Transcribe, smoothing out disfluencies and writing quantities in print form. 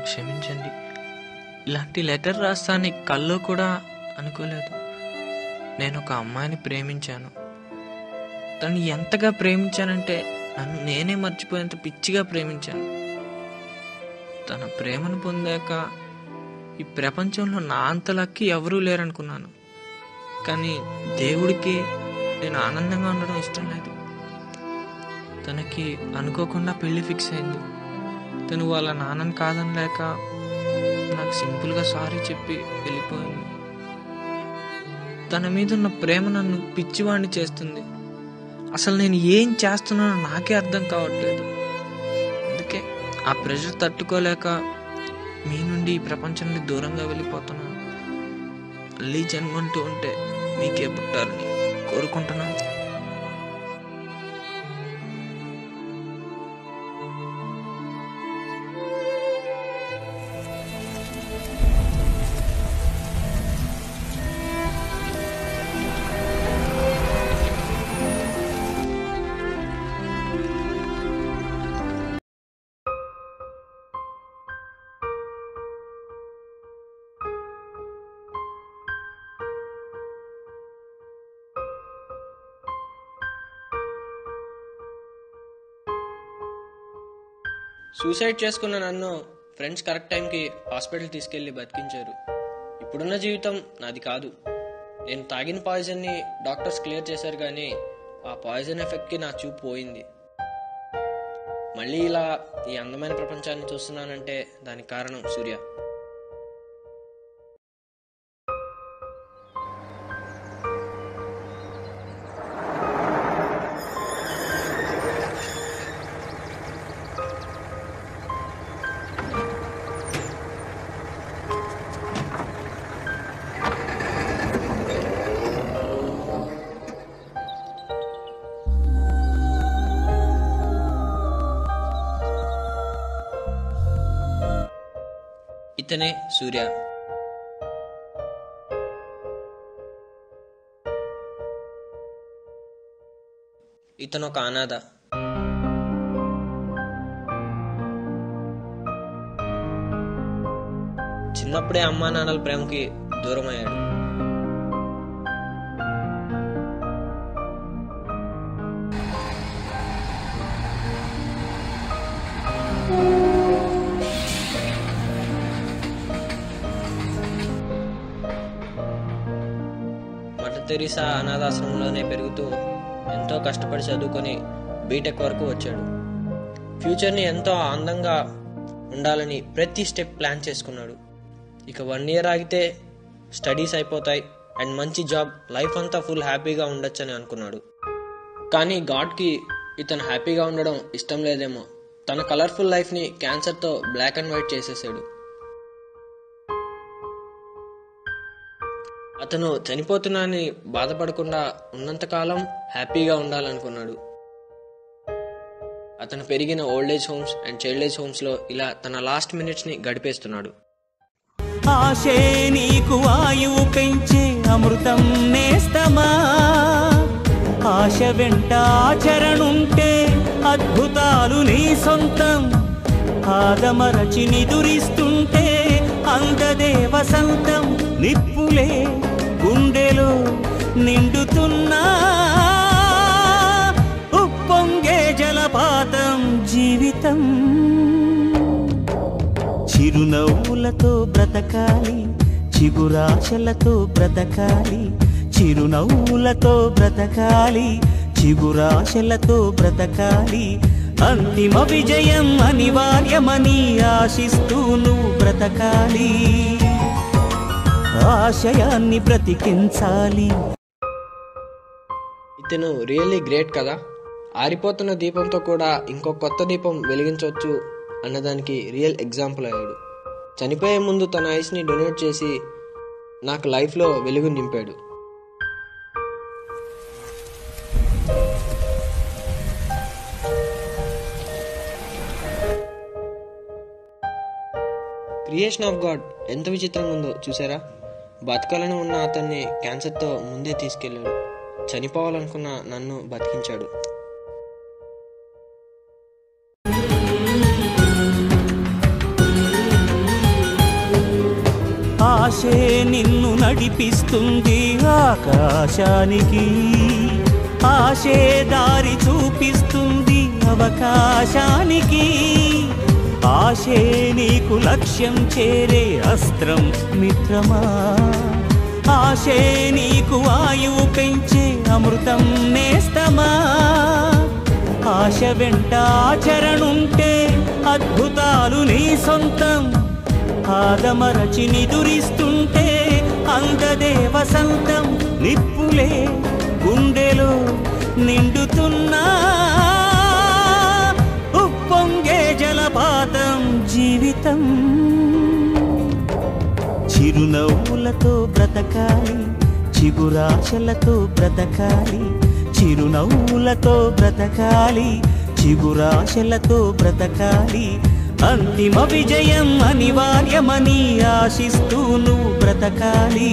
క్షమించండి. ఇలాంటి లెటర్ రాస్తాను కల్లో కూడా అనుకోలేదు. నేను ఒక అమ్మాయిని ప్రేమించాను. తను ఎంతగా ప్రేమించానంటే నన్ను నేనే మర్చిపోయేంత పిచ్చిగా ప్రేమించాను. తన ప్రేమను పొందాక ఈ ప్రపంచంలో నా అంత లక్కీ ఎవరూ లేరనుకున్నాను. కానీ దేవుడికి నేను ఆనందంగా ఉండడం ఇష్టం లేదు. తనకి అనుకోకుండా పెళ్లి ఫిక్స్ అయింది. తను వాళ్ళ నాన్నని కాదనలేక నాకు సింపుల్గా సారీ చెప్పి వెళ్ళిపోయింది. తన మీద ఉన్న ప్రేమ నన్ను పిచ్చివాడిని చేస్తుంది. అసలు నేను ఏం చేస్తున్నానో నాకే అర్థం కావట్లేదు. అందుకే ఆ ప్రెషర్ తట్టుకోలేక మీ నుండి ఈ ప్రపంచం నుండి దూరంగా వెళ్ళిపోతున్నాను. మళ్ళీ జన్మంటూ ఉంటే మీకే పుట్టాలని కోరుకుంటున్నాను. సూసైడ్ చేసుకున్న నన్ను ఫ్రెండ్స్ కరెక్ట్ టైంకి హాస్పిటల్ తీసుకెళ్లి బతికించారు. ఇప్పుడున్న జీవితం నాది కాదు. నేను తాగిన పాయిజన్ని డాక్టర్స్ క్లియర్ చేశారు, కానీ ఆ పాయిజన్ ఎఫెక్ట్కి నా చూపు పోయింది. మళ్ళీ ఇలా ఈ అందమైన ప్రపంచాన్ని చూస్తున్నానంటే దానికి కారణం సూర్య. ఇతనే సూర్య. ఇతను ఒక అనాథ. చిన్నప్పుడే అమ్మా నాన్నల ప్రేమకి దూరం అయ్యాడు. మదర్ తెరీసా అనాథాశ్రమంలోనే పెరుగుతూ ఎంతో కష్టపడి చదువుకొని బీటెక్ వరకు వచ్చాడు. ఫ్యూచర్ని ఎంతో అందంగా ఉండాలని ప్రతి స్టెప్ ప్లాన్ చేసుకున్నాడు. ఇక 1 year ఆగితే స్టడీస్ అయిపోతాయి అండ్ మంచి జాబ్, లైఫ్ అంతా ఫుల్ హ్యాపీగా ఉండొచ్చని అనుకున్నాడు. కానీ గాడ్కి ఇతను హ్యాపీగా ఉండడం ఇష్టం లేదేమో. తన కలర్ఫుల్ లైఫ్ని క్యాన్సర్తో బ్లాక్ అండ్ వైట్ చేసేసాడు. అతను చనిపోతున్నానని బాధపడకుండా ఉన్నంతకాలం హ్యాపీగా ఉండాలనుకున్నాడు. అతను పెరిగిన old age homes and child age హోమ్స్లో ఇలా తన లాస్ట్ మినిట్స్ని గడిపేస్తున్నాడు. ఆశే నీకు ఆయువు పెంచే అమృతం నేస్తమా, ఆశ వెంట ఆచరణుంటే అద్భుతాలు నీ సొంతం, ఆదమరచి నిదురిస్తుంటే అందదే వసంతం, నిప్పులే గుండెలో నిండుతున్నా ఉప్పొంగే జలపాతం జీవితం. చిరునవ్వులతో బ్రతకాలి, చిగురాశలతో బ్రతకాలి, చిరునవ్వులతో బ్రతకాలి, చిగురాశలతో బ్రతకాలి, అంతిమ విజయం అనివార్యమని ఆశిస్తూ నువ్వు బ్రతకాలి, ఆశయాన్ని బ్రతికించాలి. ఇతను రియల్లీ గ్రేట్ కదా. ఆరిపోతున్న దీపంతో కూడా ఇంకో కొత్త దీపం వెలిగించవచ్చు అన్నదానికి రియల్ ఎగ్జాంపుల్ అయ్యాడు. చనిపోయే ముందు తన ఐస్ని డొనేట్ చేసి నాకు లైఫ్లో వెలుగు నింపాడు. క్రియేషన్ ఆఫ్ గాడ్ ఎంత విచిత్రంగా ఉందో చూసారా. బతకాలని ఉన్న అతన్ని క్యాన్సర్తో ముందే తీసుకెళ్ళాడు. చనిపోవాలనుకున్న నన్ను బతికించాడు. నడిపిస్తుంది ఆకాశానికి, ఆశే దారి చూపిస్తుంది అవకాశానికి. ఆశే నీకు లక్ష్యం చేరే అస్త్రం మిత్రమా, ఆశే నీకు ఆయువు పెంచే అమృతం నేస్తమా. ఆశ వెంట ఆచరణుంటే అద్భుతాలు నీ సొంతం, ఆదమరచి నిదురిస్తుంటే అందదే వసంతం. నిప్పులే గుండెలో నిండుతున్నా ఉప్పొంగే జలపాతం జీవితం. చిరునవ్వులతో బ్రతకాలి, చిగురాశలతో బ్రతకాలి, చిరునవ్వులతో బ్రతకాలి, చిగురాశలతో బ్రతకాలి. అంతిమ విజయం అనివార్యమని ఆశిస్తూ నువ్వు బ్రతకాలి.